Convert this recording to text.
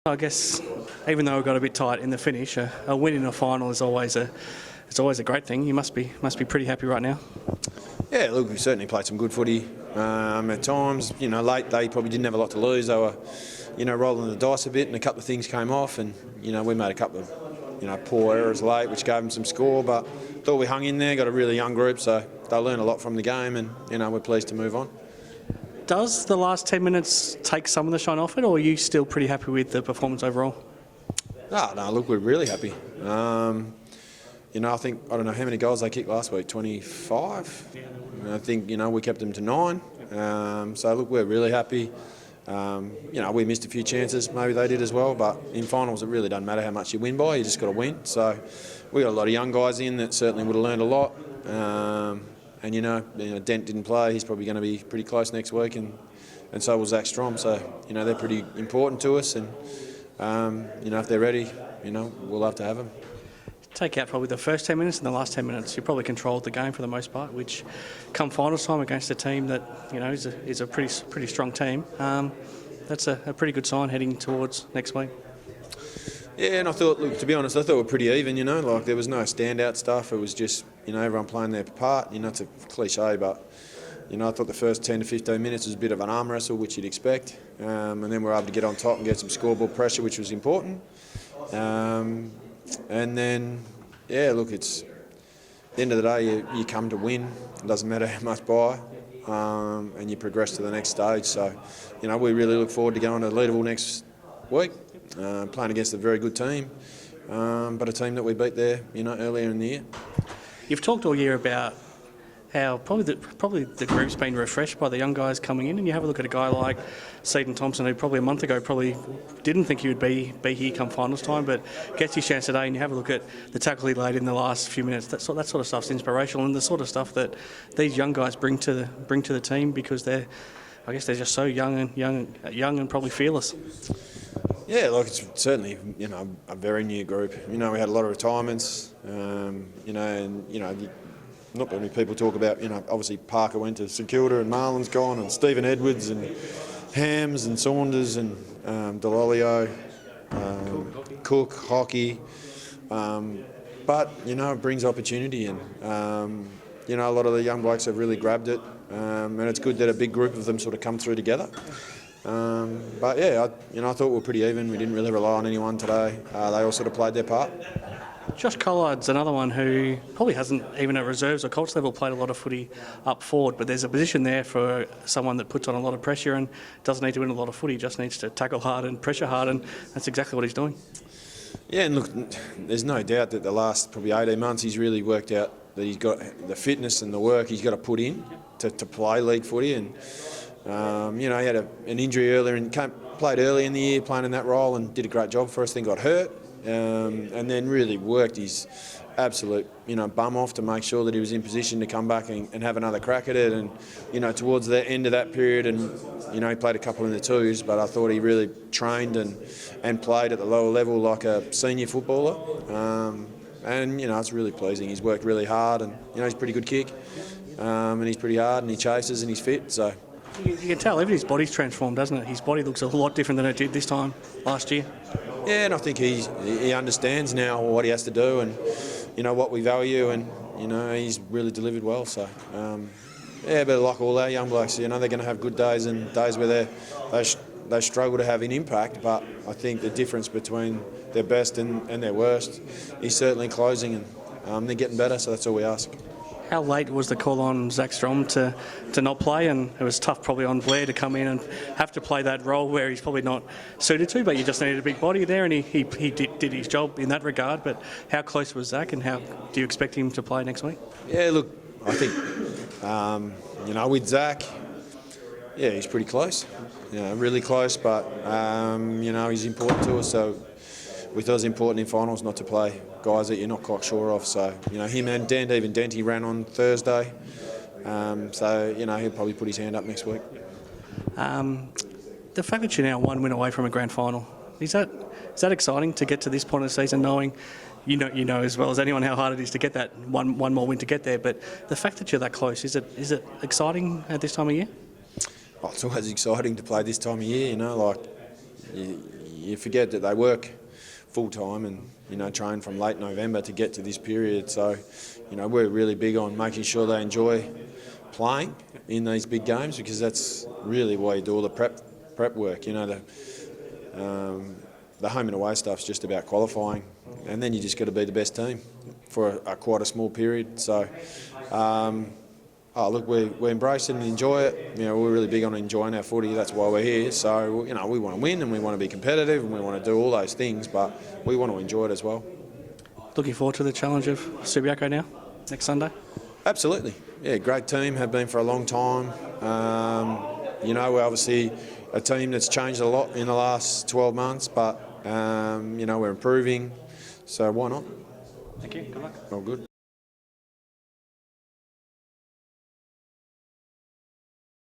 I guess even though we got a bit tight in the finish, a win in a final is always a great thing. You must be pretty happy right now. Yeah, look, we certainly played some good footy. At times, late they probably didn't have a lot to lose. They were, rolling the dice a bit, and a couple of things came off, and we made a couple of, poor errors late, which gave them some score. But thought we hung in there. Got a really young group, so they'll learn a lot from the game, and we're pleased to move on. Does the last 10 minutes take some of the shine off it, or are you still pretty happy with the performance overall? No, look, we're really happy. I think, I don't know how many goals they kicked last week, 25? And I think, we kept them to 9. So, look, we're really happy. We missed a few chances, maybe they did as well, but in finals it really doesn't matter how much you win by, you just got to win. So we got a lot of young guys in that certainly would have learned a lot. Dent didn't play, he's probably going to be pretty close next week, and so will Zach Strom. So, they're pretty important to us, and, if they're ready, we'll have to have them. Take out probably the first 10 minutes and the last 10 minutes. You probably controlled the game for the most part, which come finals time against a team that is a pretty strong team. That's a pretty good sign heading towards next week. Yeah, and I thought, look, to be honest, I thought we were pretty even. Like there was no standout stuff. It was just everyone playing their part. It's a cliche, but I thought the first 10 to 15 minutes was a bit of an arm wrestle, which you'd expect, and then we were able to get on top and get some scoreboard pressure, which was important. And then, look, it's at the end of the day, you come to win. It doesn't matter how much by, and you progress to the next stage. So, we really look forward to going to Leaderville next week, playing against a very good team, but a team that we beat there, earlier in the year. You've talked all year about how probably the group's been refreshed by the young guys coming in, and you have a look at a guy like Seaton Thompson, who probably a month ago probably didn't think he would be here come finals time, but gets his chance today, and you have a look at the tackle he laid in the last few minutes. That sort of stuff's inspirational, and the sort of stuff that these young guys bring to the team, because they're just so young and probably fearless. Yeah, look, it's certainly a very new group. We had a lot of retirements, not many people talk about, obviously Parker went to St Kilda and Marlon's gone, and Stephen Edwards and Hams and Saunders and Delolio, Cook, Hockey. But, it brings opportunity, and, a lot of the young blokes have really grabbed it, and it's good that a big group of them sort of come through together. But yeah, I thought we were pretty even. We didn't really rely on anyone today. They all sort of played their part. Josh Collard's another one who probably hasn't, even at reserves or Colts level, played a lot of footy up forward, but there's a position there for someone that puts on a lot of pressure and doesn't need to win a lot of footy, just needs to tackle hard and pressure hard, and that's exactly what he's doing. Yeah, and look, there's no doubt that the last probably 18 months he's really worked out that he's got the fitness and the work he's got to put in to play league footy, and he had an injury earlier and played early in the year playing in that role and did a great job for us, then got hurt. And then really worked his absolute, bum off to make sure that he was in position to come back and have another crack at it. And, towards the end of that period, and, he played a couple in the twos, but I thought he really trained and played at the lower level like a senior footballer. And, it's really pleasing. He's worked really hard, and, he's a pretty good kick. And he's pretty hard, and he chases, and he's fit, so. You can tell even his body's transformed, doesn't it? His body looks a lot different than it did this time last year. Yeah, and I think he understands now what he has to do, and what we value, and he's really delivered well. So but like all our young blokes, they're going to have good days and days where they struggle to have an impact. But I think the difference between their best and their worst is certainly closing, and they're getting better. So that's all we ask. How late was the call on Zach Strom to not play? And it was tough probably on Blair to come in and have to play that role where he's probably not suited to, but you just needed a big body there, and he did his job in that regard. But how close was Zach, and how do you expect him to play next week? Yeah, look, I think, with Zach, yeah, he's pretty close. Really close, but, he's important to us. So we thought it was important in finals not to play guys that you're not quite sure of. So, him and Dent, even Denty ran on Thursday. So, he'll probably put his hand up next week. The fact that you're now one win away from a grand final, is that exciting to get to this point of the season, knowing you know as well as anyone how hard it is to get that one more win to get there, but the fact that you're that close, is it exciting at this time of year? Oh, it's always exciting to play this time of year, you forget that they work full time and, you know, train from late November to get to this period. So, you know, we're really big on making sure they enjoy playing in these big games, because that's really why you do all the prep work. You know, the home and away stuff's just about qualifying, and then you just got to be the best team for quite a small period. So, look, we embrace it and enjoy it. You know, we're really big on enjoying our footy. That's why we're here. So, you know, we want to win and we want to be competitive and we want to do all those things, but we want to enjoy it as well. Looking forward to the challenge of Subiaco now, next Sunday? Absolutely. Yeah, great team, have been for a long time. You know, we're obviously a team that's changed a lot in the last 12 months, but, you know, we're improving. So why not? Thank you. Good luck. All good.